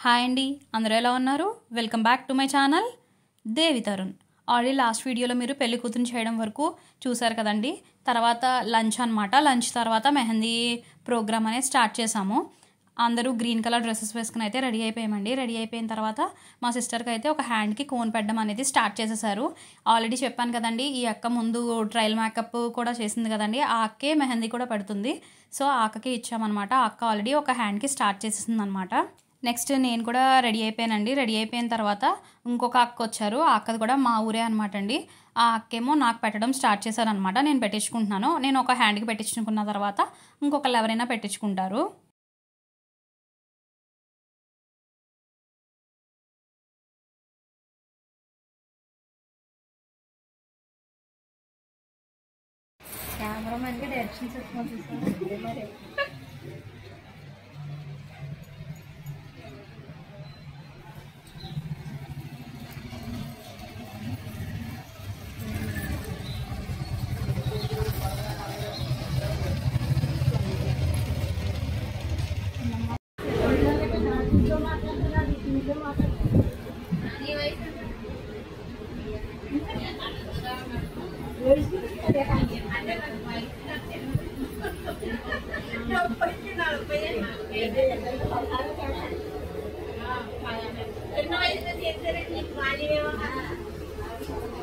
Hi అండి, అందరూ ఎలా ఉన్నారు? Welcome back to my channel Devi Tarun. Already last వీడియోలో మీరు పెళ్లి కూతురు చేయడం వరకు చూసారు కదండి. తర్వాత లంచ్ అనమాట. లంచ్ తర్వాత మెహందీ ప్రోగ్రామ్ అనేది స్టార్ట్ చేసాము. అందరూ గ్రీన్ కలర్ డ్రెస్సెస్ వేసుకుని అయితే రెడీ అయిపోయామండి. రెడీ అయిపోయిన తర్వాత మా సిస్టర్కి అయితే ఒక హ్యాండ్కి కోన్ పెట్టడం అనేది స్టార్ట్ చేసేసారు. ఆల్రెడీ చెప్పాను కదండి, ఈ అక్క ముందు ట్రయల్ మేకప్ కూడా చేసింది కదండి, ఆ అక్కే మెహందీ కూడా పెడుతుంది. సో ఆ అక్కకి ఇచ్చామన్నమాట. ఆ అక్క ఆల్రెడీ ఒక హ్యాండ్కి స్టార్ట్ చేసేసింది అనమాట. నెక్స్ట్ నేను కూడా రెడీ అయిపోయానండి. రెడీ అయిపోయిన తర్వాత ఇంకొక అక్క వచ్చారు. ఆ అక్కది కూడా మా ఊరే అనమాట అండి. ఆ అక్కేమో నాకు పెట్టడం స్టార్ట్ చేశారనమాట. నేను పెట్టించుకుంటున్నాను. నేను ఒక హ్యాండ్కి పెట్టించుకున్న తర్వాత ఇంకొకళ్ళు ఎవరైనా పెట్టించుకుంటారు. కెమెరామెన్కి డైరెక్షన్స్ ఇస్తున్నాను మరి.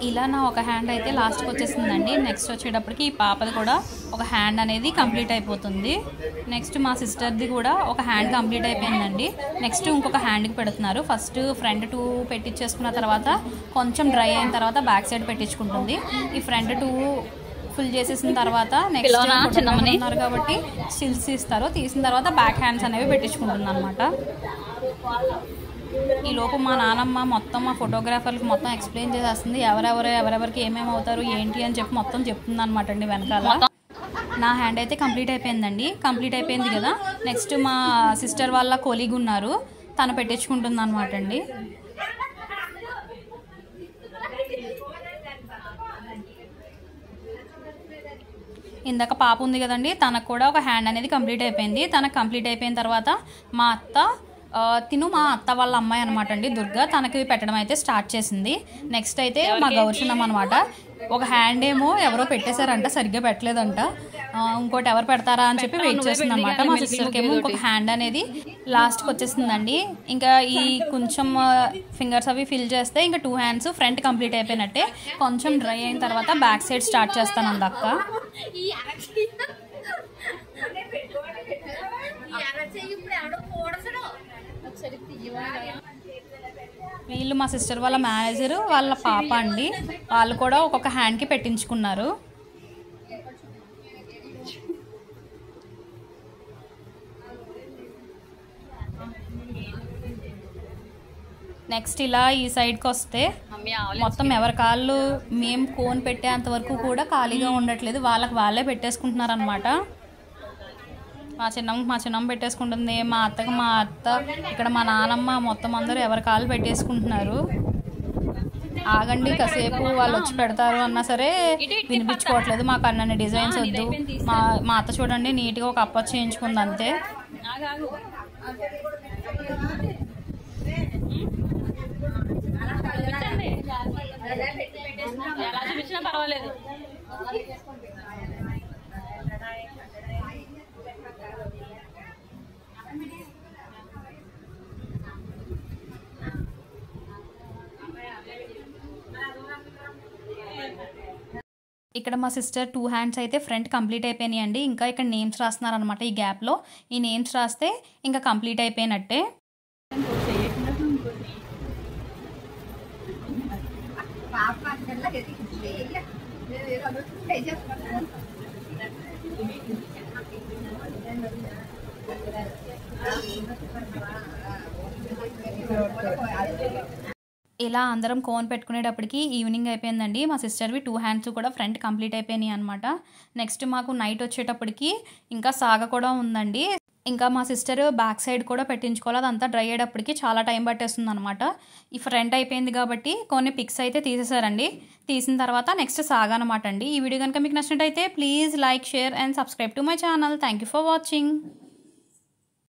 ఇలా నా ఒక హ్యాండ్ అయితే లాస్ట్కి వచ్చేసిందండి. నెక్స్ట్ వచ్చేటప్పటికి ఈ పాపది కూడా ఒక హ్యాండ్ అనేది కంప్లీట్ అయిపోతుంది. నెక్స్ట్ మా సిస్టర్ది కూడా ఒక హ్యాండ్ కంప్లీట్ అయిపోయిందండి. నెక్స్ట్ ఇంకొక హ్యాండ్కి పెడుతున్నారు. ఫస్ట్ ఫ్రంట్ 2 పెట్టించేసుకున్న తర్వాత కొంచెం డ్రై అయిన తర్వాత బ్యాక్ సైడ్ పెట్టించుకుంటుంది. ఈ ఫ్రంట్ 2 ఫుల్ చేసేసిన తర్వాత నెక్స్ట్ ఉన్నారు కాబట్టి స్టిల్స్ తీస్తారు. తీసిన తర్వాత బ్యాక్ హ్యాండ్స్ అనేవి పెట్టించుకుంటుంది అనమాట. ఈ లోపు మా నానమ్మ మొత్తం మా ఫోటోగ్రాఫర్కి మొత్తం ఎక్స్ప్లెయిన్ చేసేస్తుంది. ఎవరెవరికి ఏమేమి అవుతారు ఏంటి అని చెప్పి మొత్తం చెప్తుంది అనమాట అండి వెనకాల. నా హ్యాండ్ అయితే కంప్లీట్ అయిపోయిందండి. కంప్లీట్ అయిపోయింది కదా, నెక్స్ట్ మా సిస్టర్ వాళ్ళ కొలీగ్ ఉన్నారు, తను పెట్టించుకుంటుంది అనమాట అండి. ఇందాక పాప ఉంది కదండి, తనకు కూడా ఒక హ్యాండ్ అనేది కంప్లీట్ అయిపోయింది. తనకు కంప్లీట్ అయిపోయిన తర్వాత మా అత్త వాళ్ళ అమ్మాయి అనమాట అండి, దుర్గా, తనకి పెట్టడం అయితే స్టార్ట్ చేసింది. నెక్స్ట్ అయితే మా గౌర్షణం అనమాట. ఒక హ్యాండ్ ఏమో ఎవరో పెట్టేశారంట, సరిగ్గా పెట్టలేదంట. ఇంకోటి ఎవరు పెడతారా అని చెప్పి వెయిట్ చేస్తుంది అనమాట. మా సిస్టర్కి ఏమో ఇంకొక హ్యాండ్ అనేది లాస్ట్కి వచ్చేసిందండి. ఇంకా ఈ కొంచెం ఫింగర్స్ అవి ఫిల్ చేస్తే ఇంకా 2 హ్యాండ్స్ ఫ్రంట్ కంప్లీట్ అయిపోయినట్టే. కొంచెం డ్రై అయిన తర్వాత బ్యాక్ సైడ్ స్టార్ట్ చేస్తాను అందక్క. వీళ్ళు మా సిస్టర్ వాళ్ళ మేనేజరు వాళ్ళ పాప అండి. వాళ్ళు కూడా ఒక్కొక్క హ్యాండ్కి పెట్టించుకున్నారు. నెక్స్ట్ ఇలా ఈ సైడ్కి వస్తే మొత్తం ఎవరి కాళ్ళు మేము కోన్ పెట్టేంత వరకు కూడా ఖాళీగా ఉండట్లేదు, వాళ్ళకి వాళ్ళే పెట్టేసుకుంటున్నారు అనమాట. మా చిన్నమ్మ పెట్టేసుకుంటుంది, మా అత్త, ఇక్కడ మా నానమ్మ, మొత్తం అందరూ ఎవరి కాళ్ళు పెట్టేసుకుంటున్నారు. ఆగండి కాసేపు, వాళ్ళు వచ్చి పెడతారు అన్నా సరే వినిపించుకోవట్లేదు. మాకు అన్నీ డిజైన్స్ వద్దు. మా అత్త చూడండి నీట్గా ఒక అప్ప చేయించుకుంది అంతే. పర్వాలేదు. ఇక్కడ మా సిస్టర్ 2 హ్యాండ్స్ అయితే ఫ్రంట్ కంప్లీట్ అయిపోయినాయి అండి. ఇంకా ఇక్కడ నేమ్స్ రాస్తున్నారనమాట. ఈ గ్యాప్లో ఈ నేమ్స్ రాస్తే ఇంకా కంప్లీట్ అయిపోయినట్టే. ఇలా అందరం కోన్ పెట్టుకునేటప్పటికి ఈవినింగ్ అయిపోయిందండి. మా సిస్టర్వి 2 హ్యాండ్స్ కూడా ఫ్రంట్ కంప్లీట్ అయిపోయినాయి అనమాట. నెక్స్ట్ మాకు నైట్ వచ్చేటప్పటికి ఇంకా సాగ కూడా ఉందండి. ఇంకా మా సిస్టర్ బ్యాక్ సైడ్ కూడా పెట్టించుకోవాలి. అదంతా డ్రై అయ్యేటప్పటికి చాలా టైం పట్టేస్తుంది అనమాట. ఈ ఫ్రంట్ అయిపోయింది కాబట్టి కొన్ని పిక్స్ అయితే తీసేసారండి. తీసిన తర్వాత నెక్స్ట్ సాగా అనమాట అండి. ఈ వీడియో కనుక మీకు నచ్చినట్టయితే please like, share and subscribe to my channel. Thank you for watching.